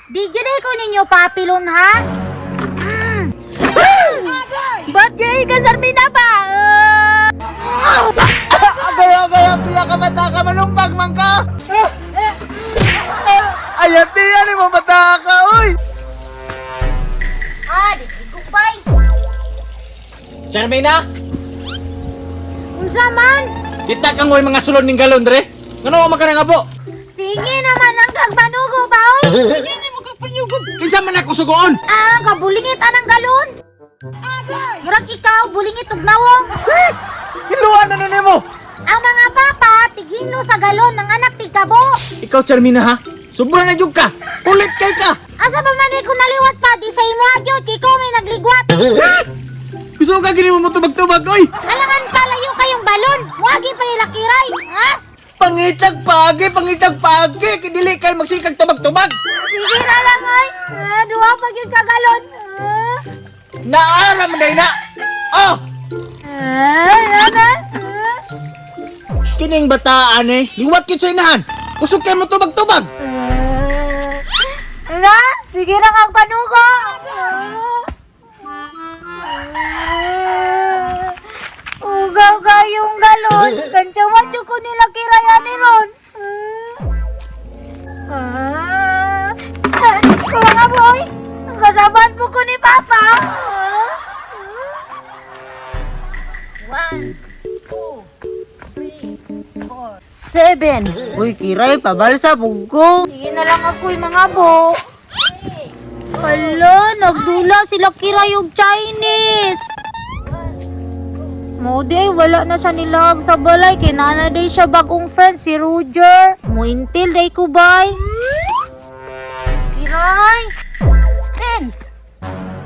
Di gyanay ko ninyo papilon ha? Ba't kayo ka, Sarmina ba? Agay, piya ka mata ka, malumbag man ka! Ayat diyan, mo mata ka, uy! Di gugubay. Charmina, Unsa man? kita kang may mga sulod ning galon dre. Ngano man ka nga po? Sige naman ang kagbanugo ba oy? Hindi mo kagpanyugod. Kinsa man ako sugoon? Kabulingit anang galon. Murag ikaw bulingit ug nawong. Hiluan na nimo! Ang mga papa tighinlo sa galon ng anak tigkabo. Ikaw Charmina ha? Sobra na jud ka. Kulit kay ka. Asa ba man ko naliwat pa di sa imo agyot kay ko may nagligwat. Gusto ka gini mo tubag-tubag oy. Alangan palayo kayong balon. Muagi pa ilakiray. Ha? Pangitag pagi, kidili kay magsikag tubag-tubag! Sige na lang ay. Duha pa gyud ka galon. Naaram day na! Oh! Ano? Kining bataan eh, liwat kit sa inahan! Kusog kay mo tubag-tubag! Na, sige na kang panuko. Ugaw kayong galon. Kantsawan ko nila kirayan ni Ron. Ikaw nga boy. Ang kasabahan po ko ni Papa. 1, 2, 3, 4, 7. Uy, Kiray, pabalsa, bugko. Sige na lang ako yung mga bo. Hala, nagdula sila Kiray og Chinese. Mode, wala na siya nilag sa balay. Kinana day siya bagong friend, si Roger. Muintil day ko bay. Kiray! Ren!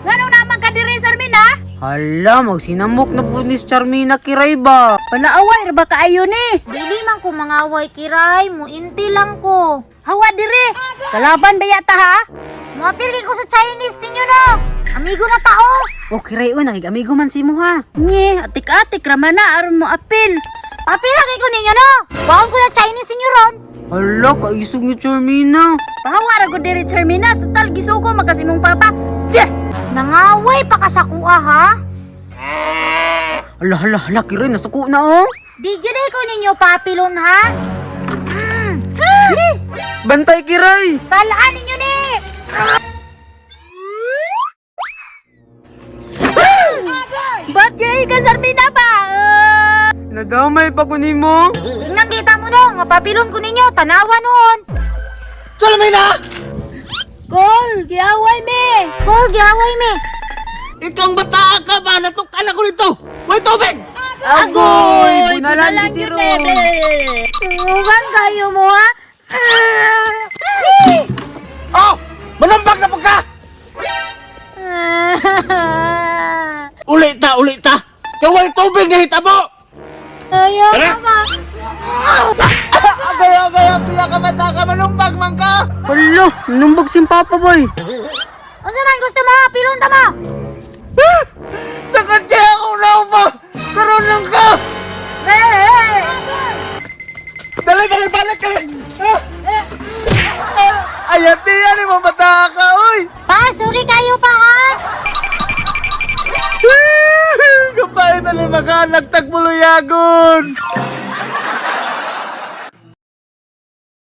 Ganong naman ka diri, Sarmina? Hala, magsinamok na po ni Charmina, Kiray ba? Panaaway, ba kaayo ni? Dili man ko mangaway, Kiray. Muintil lang ko. Hawa diri! Kalaban ba yata ha? Mapili ko sa Chinese ninyo no! Amigo na tao! O, Kiray, nakig-amigo man si mo ha. Nge, atik-atik raman na aron mo apil. Apil lagi ko ninyo no. Baon ko na Chinese ninyo ron. Hala, kaisog ni Charmina. Pahawara ko diri Charmina, total gisugo magasimong papa. Tiyah! Nangaway pa ka sa kuha ha? Hala, Kiray, nasuko na oh. Di gyud ko ninyo papilon ha? Bantay, Kiray. Salaan ninyo ni. Ba't kayo ka, Sarmina ba? Nadamay pa ko ni mo. Tingnan kita mo no, nga papilon ko ninyo, tanawa noon. Charmina! Kol, giaway me. Kol, giaway me. Ikang bata ka ba? Natukan ako nito! May tubig! Agoy, bunalan dito. Uban kayo mo ha? Oh! Malumbag na po ka! Uli ta! Kaway tubig na hitabo! Ayaw ka ba? Agay, piya ka mata ka, malumbag man ka! Hala, numbag si Papa boy. Ano man gusto mo? Pilon ta mo! Sakit siya ako na ba? Karoon lang ka! Dali, balik ka! Ayat diyan, mo bata ka, uy! Pasuri kayo pa ha? Kapay na lima ka, nagtagbuloyagon!